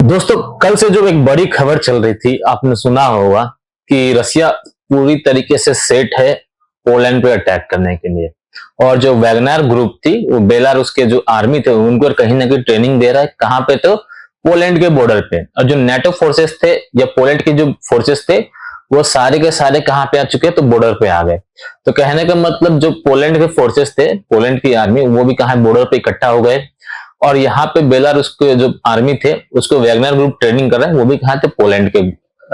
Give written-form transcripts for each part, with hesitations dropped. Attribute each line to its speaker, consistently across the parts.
Speaker 1: दोस्तों, कल से जो एक बड़ी खबर चल रही थी, आपने सुना होगा कि रसिया पूरी तरीके से सेट है पोलैंड पे अटैक करने के लिए। और जो वैगनर ग्रुप थी, वो बेलारूस के जो आर्मी थे, उनको कहीं ना कहीं ट्रेनिंग दे रहा है। कहाँ पे? तो पोलैंड के बॉर्डर पे। और जो नेटो फोर्सेस थे या पोलैंड के जो फोर्सेस थे, वो सारे के सारे कहाँ पे आ चुके हैं? तो बॉर्डर पे आ गए। तो कहने का मतलब, जो पोलैंड के फोर्सेस थे, पोलैंड की आर्मी, वो भी कहाँ बॉर्डर पे इकट्ठा हो गए। और यहाँ पे बेलारूस के जो आर्मी थे, उसको वैगनर ग्रुप ट्रेनिंग कर रहे हैं, वो भी कहाँ थे? पोलैंड के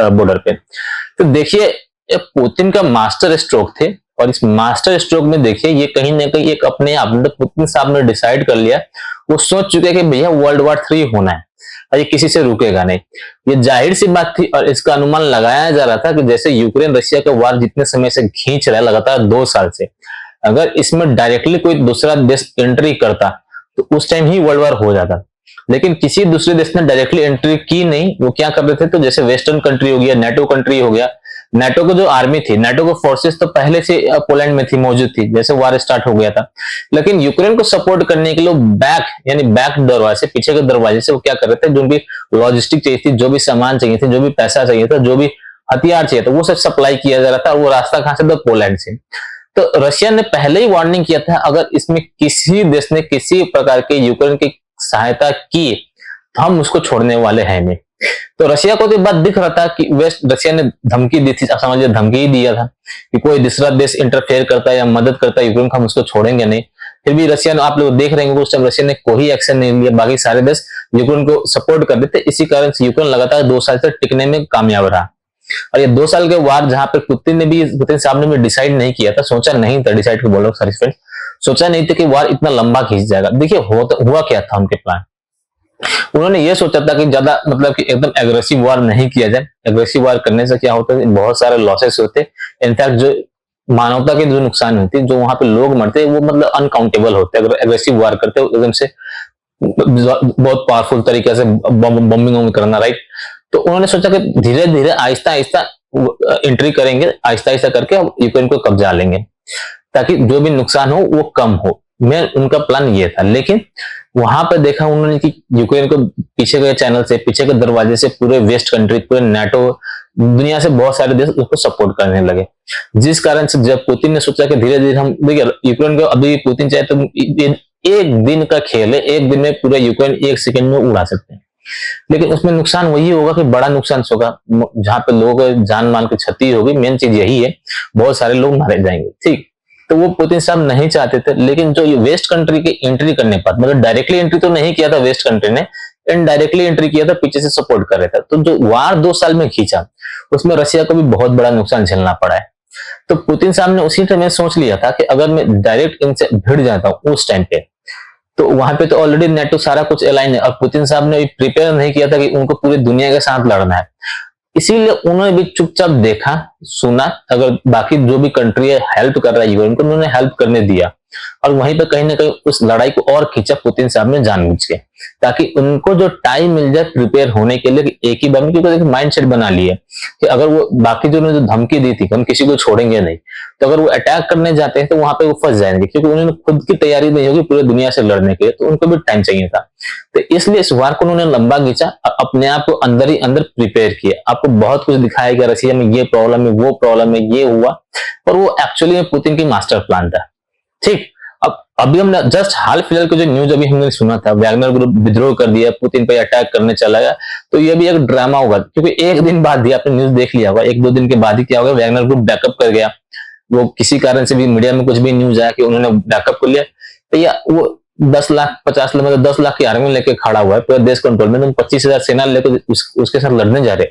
Speaker 1: बॉर्डर पे। तो देखिए, ये पुतिन का मास्टर स्ट्रोक थे। और इस मास्टर स्ट्रोक में देखिए, ये कहीं ना कहीं एक अपने आप में, पुतिन साहब ने डिसाइड कर लिया। वो सोच चुके कि भैया वर्ल्ड वॉर 3 होना है और ये किसी से रुकेगा नहीं। ये जाहिर सी बात थी। और इसका अनुमान लगाया जा रहा था कि जैसे यूक्रेन रशिया का वार जितने समय से खींच रहा है, लगातार 2 साल से, अगर इसमें डायरेक्टली कोई दूसरा देश एंट्री करता तो उस टाइम ही वर्ल्ड वॉर हो जाता। लेकिन किसी दूसरे देश ने डायरेक्टली एंट्री की नहीं। वो क्या कर रहे थे? तो जैसे वेस्टर्न कंट्री हो गया, नेटो कंट्री हो गया, नेटो को जो आर्मी थी, नेटो को फोर्सेस तो पहले से पोलैंड में थी, मौजूद थी, जैसे वार स्टार्ट हो गया था। लेकिन यूक्रेन को सपोर्ट करने के लिए बैक, यानी बैक दरवाजे, पीछे के दरवाजे से वो क्या कर रहे थे? जो भी लॉजिस्टिक चाहिए थी, जो भी सामान चाहिए थे, जो भी पैसा चाहिए था, जो भी हथियार चाहिए था, वो सब सप्लाई किया जा रहा था। और वो रास्ता कहां से? तो पोलैंड से। तो रशिया ने पहले ही वार्निंग किया था, अगर इसमें किसी देश ने किसी प्रकार के यूक्रेन की सहायता की तो हम उसको छोड़ने वाले हैं नहीं। तो रशिया को तो बात दिख रहा था कि वेस्ट, रशिया ने धमकी दी थी, आप समझिए धमकी ही दिया था कि कोई दूसरा देश इंटरफेयर करता है या मदद करता है यूक्रेन को, हम उसको छोड़ेंगे नहीं। फिर भी रशिया ने, आप लोग देख रहे हैं, उस टाइम रशिया ने कोई एक्शन नहीं लिया। बाकी सारे देश यूक्रेन को सपोर्ट कर देते। इसी कारण से यूक्रेन लगातार 2 साल से टिकने में कामयाब रहा। और ये 2 साल के वार, जहां पे पुतिन साहब ने भी डिसाइड नहीं किया था, सोचा नहीं था, डिसाइड को बोलो सॉरी फ्रेंड, सोचा नहीं था कि वार इतना लंबा खींच जाएगा। देखिए हुआ क्या था उनके प्लान। उन्होंने ये सोचा था कि ज्यादा, मतलब कि एकदम एग्रेसिव वार नहीं किया जाए। एग्रेसिव वार करने से क्या होता है? बहुत सारे लॉसेस होते। इनफैक्ट जो मानवता के जो नुकसान होती है, जो वहां पे लोग मरते, वो मतलब अनकाउंटेबल होते। अगर एग्रेसिव वार करते हो एकदम से, बहुत पावरफुल तरीके से बॉम्बिंग करना, राइट। तो उन्होंने सोचा कि धीरे धीरे, आहिस्ता आहिस्ता एंट्री करेंगे, आहिस्ता आहिस्ता करके यूक्रेन को कब्जा लेंगे, ताकि जो भी नुकसान हो वो कम हो। मैं उनका प्लान ये था। लेकिन वहां पर देखा उन्होंने कि यूक्रेन को पीछे के चैनल से, पीछे के दरवाजे से पूरे वेस्ट कंट्री, पूरे नेटो, दुनिया से बहुत सारे देश उसको सपोर्ट करने लगे। जिस कारण से जब पुतिन ने सोचा कि धीरे धीरे हम, देखिए यूक्रेन को अभी पुतिन चाहे तो एक दिन का खेल है, एक दिन में पूरा यूक्रेन 1 सेकंड में उड़ा सकते हैं। लेकिन उसमें नुकसान वही होगा कि बड़ा नुकसान होगा, जहां पे लोगों को जान मान की क्षति होगी। मेन चीज यही है, बहुत सारे लोग मारे जाएंगे, ठीक। तो वो पुतिन साहब नहीं चाहते थे। लेकिन जो ये वेस्ट कंट्री की एंट्री करने पर, मतलब डायरेक्टली एंट्री तो नहीं किया था वेस्ट कंट्री ने, इनडायरेक्टली एंट्री किया था, पीछे से सपोर्ट कर रहा था। तो जो वार 2 साल में खींचा, उसमें रशिया को भी बहुत बड़ा नुकसान झेलना पड़ा है। तो पुतिन साहब ने उसी टाइम सोच लिया था कि अगर मैं डायरेक्ट इनसे भिड़ जाता हूँ उस टाइम पे, तो वहां पे तो ऑलरेडी नेटो सारा कुछ अलाइन है। और पुतिन साहब ने प्रिपेयर नहीं किया था कि उनको पूरी दुनिया के साथ लड़ना है। इसीलिए उन्होंने भी चुपचाप देखा, सुना। अगर बाकी जो भी कंट्री है हेल्प कर रहा है यूक्रेन को, उन्होंने हेल्प करने दिया। और वहीं पे कहीं ना कहीं उस लड़ाई को और खींचा पुतिन साहब ने जानबूझ के, ताकि उनको जो टाइम मिल जाए प्रिपेयर होने के लिए, कि एक ही बार में, क्योंकि माइंड सेट बना लिया कि अगर वो बाकी जो धमकी दी थी, हम किसी को छोड़ेंगे नहीं, तो अगर वो अटैक करने जाते हैं तो वहां पे वो फंस जाएंगे, क्योंकि उन्होंने खुद की तैयारी नहीं होगी पूरी दुनिया से लड़ने के लिए, तो उनको भी टाइम चाहिए था। तो इसलिए इस वार को उन्होंने लंबा खींचा, अपने आप को अंदर ही अंदर प्रिपेयर किया। आपको बहुत कुछ दिखाया गया, रशिया में ये प्रॉब्लम है, वो प्रॉब्लम है, ये हुआ, और वो एक्चुअली में पुतिन की मास्टर प्लान था, ठीक। अब अभी हमने जस्ट हाल फिलहाल के जो न्यूज अभी हमने सुना था, वैगनर ग्रुप विद्रोह कर दिया, पुतिन पे अटैक करने चला गया, तो ये भी एक ड्रामा होगा। क्योंकि एक दिन बाद ही आपने न्यूज देख लिया होगा, 1-2 दिन के बाद ही क्या होगा, वैगनर ग्रुप बैकअप कर गया। वो किसी कारण से भी मीडिया में कुछ भी न्यूज आया कि उन्होंने बैकअप कर लिया, तो या वो 10 लाख 50 लाख, मतलब 10 लाख की आर्मी लेके खड़ा हुआ है पूरे देश कंट्रोल में, तुम 25,000 सेना लेकर उसके साथ लड़ने जा रहे।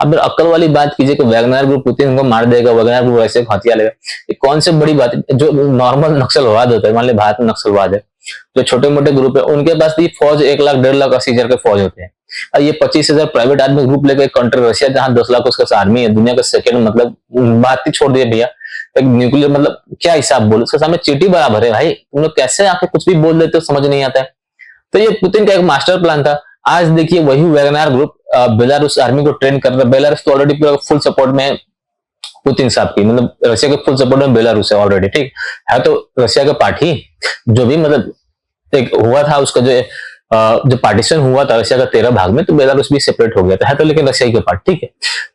Speaker 1: अब अक्ल वाली बात कीजिए कि वैगनर ग्रुप पुतिन को मार देगा, वैगनर ग्रुप ऐसे हथियार लेगा, ये कौन से बड़ी बात है? जो नॉर्मल नक्सलवाद होता है, मान ली भारत में नक्सलवाद है, जो छोटे मोटे ग्रुप है, उनके पास भी फौज 1 लाख 1.5 लाख 80,000 के फौज होते हैं। और ये 25,000 प्राइवेट आर्मी ग्रुप लेकर कंट्री रशिया, जहां 10 लाख उसका आर्मी है, दुनिया का सेकंड, मतलब बात ही छोड़ दिए भैया, एक न्यूक्लियर, मतलब क्या हिसाब बोलो, उसके सामने चींटी बराबर है भाई। तुम लोग कैसे आके कुछ भी बोल देते हो, समझ नहीं आता है। तो ये पुतिन का एक मास्टर प्लान था। आज देखिए वही वैगनर ग्रुप बेलारूस आर्मी को ट्रेन कर रहा है। बेलारूस तो ऑलरेडी पूरा फुल सपोर्ट में पुतिन साहब की, मतलब रशिया के फुल सपोर्ट में बेलारूस है ऑलरेडी, ठीक है। तो रशिया का पार्टी जो भी, मतलब एक हुआ था उसका जो जो पार्टीशन हुआ था रशिया का 13 भाग में, तो बेलारूस भी सेपरेट हो गया था, है तो लेकिन रशिया के पार्ट, ठीक है।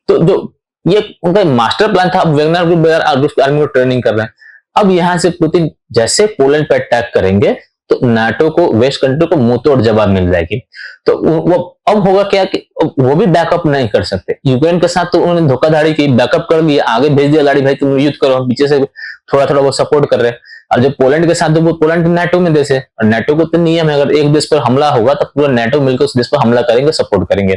Speaker 1: तो जो ये उनका मास्टर प्लान था, अब वैगनर ग्रुप रूस आर्मी को ट्रेनिंग कर रहे हैं। अब यहाँ से पुतिन जैसे पोलैंड पे अटैक करेंगे तो नाटो को, वेस्ट कंट्री को मुंह तोड़ जवाब मिल जाएगी। तो वो अब होगा क्या कि वो भी बैकअप नहीं कर सकते। यूक्रेन के साथ तो उन्होंने धोखाधड़ी की, बैकअप कर दिया, आगे भेज दिया लाड़ी भाई तुम युद्ध करो, हम पीछे से थोड़ा थोड़ा वो सपोर्ट कर रहे हैं। और जो पोलैंड के साथ, तो वो पोलैंड नाटो में देश है, और नाटो को तो नियम है अगर एक देश पर हमला होगा तो पूरा नाटो मिलकर उस देश पर हमला करेंगे, सपोर्ट करेंगे।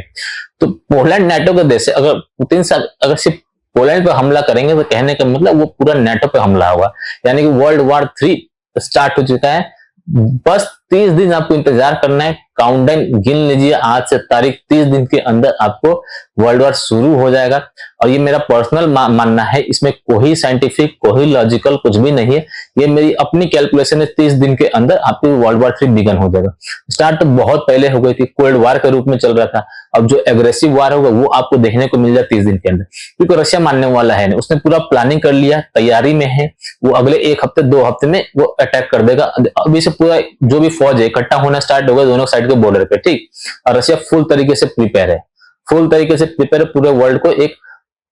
Speaker 1: तो पोलैंड नाटो का देश है, अगर पुतिन से अगर सिर्फ पोलैंड पर हमला करेंगे तो कहने का मतलब वो पूरा नाटो पे हमला होगा, यानी कि वर्ल्ड वॉर 3 स्टार्ट हो चुका है। बस 30 दिन आपको इंतजार करना है, काउंटडाउन गिन लीजिए, आज से तारीख 30 दिन के अंदर आपको वर्ल्ड वॉर शुरू हो जाएगा। और ये मेरा पर्सनल मानना है, इसमें कोई साइंटिफिक, कोई लॉजिकल कुछ भी नहीं है, ये मेरी अपनी कैलकुलेशन है। 30 दिन के अंदर आपको वर्ल्ड वॉर 3 बिगन हो जाएगा। स्टार्ट तो बहुत पहले हो गई थी, कोल्ड वॉर के रूप में चल रहा था, अब जो एग्रेसिव वॉर होगा वो आपको देखने को मिल जाए 30 दिन के अंदर, क्योंकि रशिया मानने वाला है नहीं, उसने पूरा प्लानिंग कर लिया, तैयारी में है, वो अगले 1 हफ्ते 2 हफ्ते में वो अटैक कर देगा। अभी से पूरा जो भी फौज है इकट्ठा होना स्टार्ट होगा दोनों साइड के बॉर्डर पे, ठीक। और रशिया फुल तरीके से प्रिपेयर है, फुल तरीके से प्रिपेयर है, पूरे वर्ल्ड को एक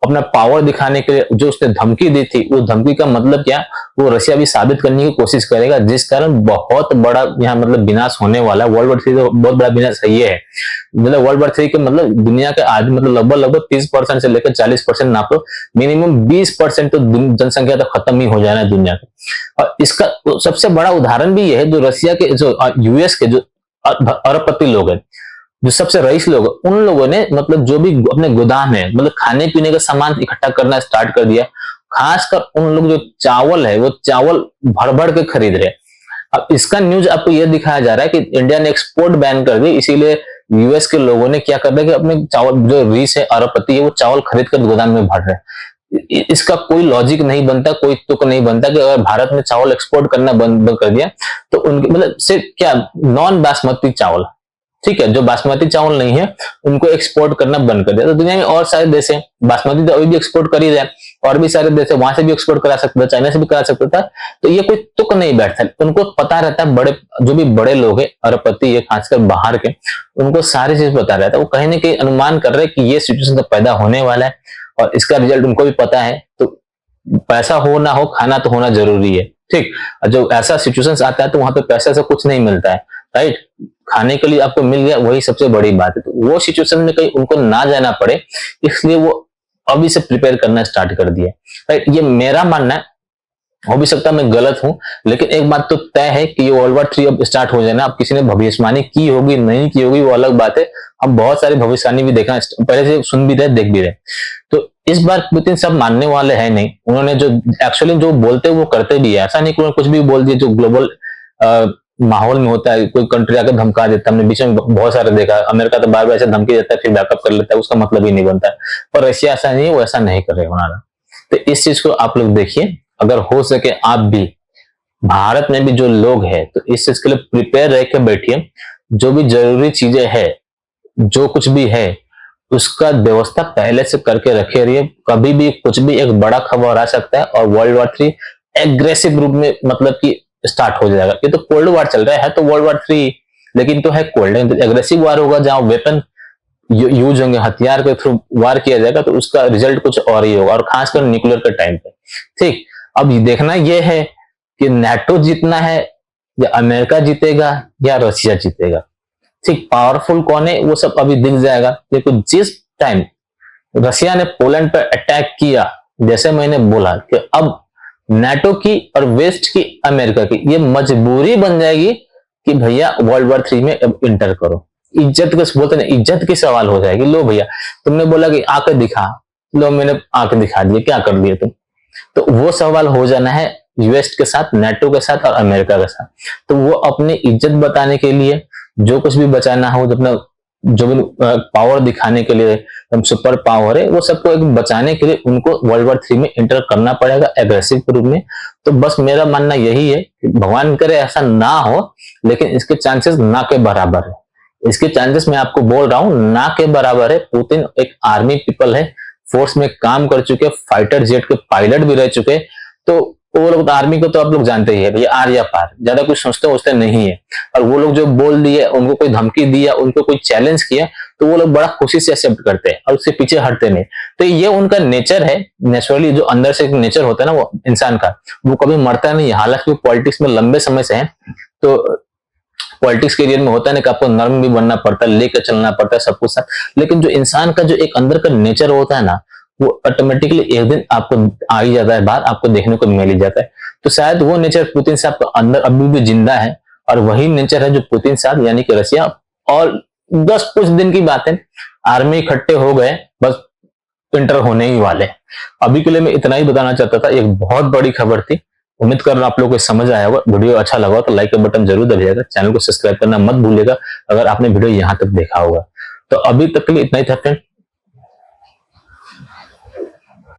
Speaker 1: अपना पावर दिखाने के लिए। जो उसने धमकी दी थी, वो धमकी का मतलब क्या, वो रशिया भी साबित करने की कोशिश करेगा, जिस कारण बहुत बड़ा यहाँ मतलब विनाश होने वाला है। वर्ल्ड वॉर 3 तो बहुत बड़ा विनाश है, ये है मतलब वर्ल्ड वॉर 3 के मतलब दुनिया के आदमी मतलब लगभग 30% से लेकर 40% नापो, मिनिमम 20% तो जनसंख्या तो खत्म ही हो जाना है दुनिया का। और इसका सबसे बड़ा उदाहरण भी ये है, जो रशिया के, जो यूएस के जो अरबपति लोग हैं, जो सबसे रईस लोग, उन लोगों ने मतलब जो भी अपने गोदाम है, मतलब खाने पीने का सामान इकट्ठा करना स्टार्ट कर दिया। खासकर उन लोग जो चावल है, वो चावल भर भर के खरीद रहे। अब इसका न्यूज आपको यह दिखाया जा रहा है कि इंडिया ने एक्सपोर्ट बैन कर दी, इसीलिए यूएस के लोगों ने क्या कर दिया कि अपने चावल, जो रीस है, अरबपति है, वो चावल खरीद कर गोदाम में भर रहे। इसका कोई लॉजिक नहीं बनता, कोई तुक नहीं बनता कि अगर भारत ने चावल एक्सपोर्ट करना बंद कर दिया तो उनके मतलब सिर्फ क्या, नॉन बासमती चावल, ठीक है, जो बासमती चावल नहीं है उनको एक्सपोर्ट करना बंद कर दिया। तो दुनिया में और सारे देश हैं, बासमती तो अभी भी एक्सपोर्ट कर ही रहे, और भी सारे देश है, वहां से भी एक्सपोर्ट करा सकता था, चाइना से भी करा सकता था। तो ये कोई तुक नहीं बैठता, उनको पता रहता है, बड़े जो भी बड़े लोग हैं अरबपति है खासकर बाहर के, उनको सारी चीज पता रहता है। वो कहीं ना कहीं अनुमान कर रहे हैं कि ये सिचुएशन तो पैदा होने वाला है, और इसका रिजल्ट उनको भी पता है। तो पैसा हो ना हो, खाना तो होना जरूरी है, ठीक। जो ऐसा सिचुएशन आता है तो वहां पे पैसा से कुछ नहीं मिलता है, राइट। खाने के लिए आपको मिल गया, वही सबसे बड़ी बात है। तो वो सिचुएशन में कहीं उनको ना जाना पड़े, इसलिए वो अभी से प्रिपेयर करना स्टार्ट कर दिया, राइट। ये मेरा मानना है, हो भी सकता है मैं गलत हूं, लेकिन एक बात तो तय है कि ये वर्ल्ड वॉर 3 अब स्टार्ट हो जाना। अब किसी ने भविष्यवाणी की होगी नहीं की होगी वो अलग बात है, हम बहुत सारी भविष्यवाणी भी देखा, पहले से सुन भी रहे, देख भी रहे। तो इस बार पुतिन सब मानने वाले हैं नहीं, उन्होंने जो एक्चुअली जो बोलते वो करते भी है, ऐसा नहीं कि उन्होंने कुछ भी बोल दिया। जो ग्लोबल माहौल में होता है, कोई कंट्री आकर धमका देता है, हमने बीच में बहुत सारे देखा, अमेरिका तो बार बार ऐसे धमकी देता है फिर बैकअप कर लेता है, उसका मतलब ही नहीं बनता है। पर रशिया ऐसा नहीं है, वो ऐसा नहीं कर रहे हमारा। तो इस चीज को आप लोग देखिए, अगर हो सके आप भी, भारत में भी जो लोग हैं, तो इस चीज के लिए प्रिपेयर रह के बैठिए। जो भी जरूरी चीजें है, जो कुछ भी है, उसका व्यवस्था पहले से करके रखे रहिए। कभी भी कुछ भी एक बड़ा खबर आ सकता है और वर्ल्ड वॉर 3 एग्रेसिव रूप में मतलब कि स्टार्ट हो जाएगा। ये तो कोल्ड वॉर चल रहा है तो वर्ल्ड वॉर 3, लेकिन तो है कोल्ड, एग्रेसिव वॉर होगा जहां वेपन यूज होंगे, हथियार के थ्रू वार किया जाएगा, तो उसका रिजल्ट कुछ और ही होगा, और खासकर न्यूक्लियर के टाइम पे, ठीक। अब देखना यह है कि नाटो जीतना है, या अमेरिका जीतेगा, या रशिया जीतेगा, ठीक। पावरफुल कौन है वो सब अभी दिख जाएगा। देखो जिस टाइम रशिया ने पोलैंड पर अटैक किया, जैसे मैंने बोला कि अब नाटो की और वेस्ट की, अमेरिका की ये मजबूरी बन जाएगी कि भैया वर्ल्ड वॉर 3 में अब इंटर करो। इज्जत के बोलते ना, इज्जत की सवाल हो जाएगी। लो भैया तुमने बोला कि आके दिखा, लो मैंने आके दिखा दिया, क्या कर दिया तुम। तो वो सवाल हो जाना है यूएस के साथ, नाटो के साथ और अमेरिका के साथ। तो वो अपनी इज्जत बताने के लिए जो कुछ भी बचाना हो, अपना जो भी पावर दिखाने के लिए, हम सुपर पावर है, वो सबको एक बचाने के लिए उनको वर्ल्ड वॉर 3 में इंटर करना पड़ेगा एग्रेसिव के रूप में। तो बस मेरा मानना यही है कि भगवान करे ऐसा ना हो, लेकिन इसके चांसेस ना के बराबर है। इसके चांसेस मैं आपको बोल रहा हूं ना के बराबर है। पुतिन एक आर्मी पीपल है, फोर्स में काम कर चुके, फाइटर जेट के पायलट भी रह चुके, तो तो वो लोग आर्मी को तो आप लोग जानते ही है भैया, आर या पार, ज्यादा कुछ सोचते वोचते नहीं है। और वो लोग जो बोल दिए, उनको कोई धमकी दिया, उनको कोई चैलेंज किया, तो वो लोग बड़ा खुशी से एक्सेप्ट करते हैं और उससे पीछे हटते नहीं। तो ये उनका नेचर है, नेचुरली जो अंदर से एक नेचर होता है ना वो इंसान का, वो कभी मरता नहीं है। हालांकि वो पॉलिटिक्स में लंबे समय से है, तो पॉलिटिक्स के एरिया में होता है ना कि आपको नर्म भी बनना पड़ता है, लेकर चलना पड़ता है सब कुछ साथ। लेकिन जो इंसान का जो एक अंदर का नेचर होता है ना, वो ऑटोमेटिकली एक दिन आपको आ ही जाता है बाहर, आपको देखने को मिल ही जाता है। तो शायद वो नेचर पुतिन साहब के अंदर अभी भी जिंदा है, और वही नेचर है जो पुतिन साहब यानी कि रसिया, और 10 कुछ दिन की बात है, आर्मी इकट्ठे हो गए, बस इंटर होने ही वाले। अभी के लिए मैं इतना ही बताना चाहता था, एक बहुत बड़ी खबर थी। उम्मीद कर रहा हूं आप लोगों को समझ आया होगा। वीडियो अच्छा लगा तो लाइक का बटन जरूर दबाइएगा, चैनल को सब्सक्राइब करना मत भूलिएगा अगर आपने वीडियो यहां तक देखा होगा। तो अभी तक के लिए इतना ही था फ्रेंड।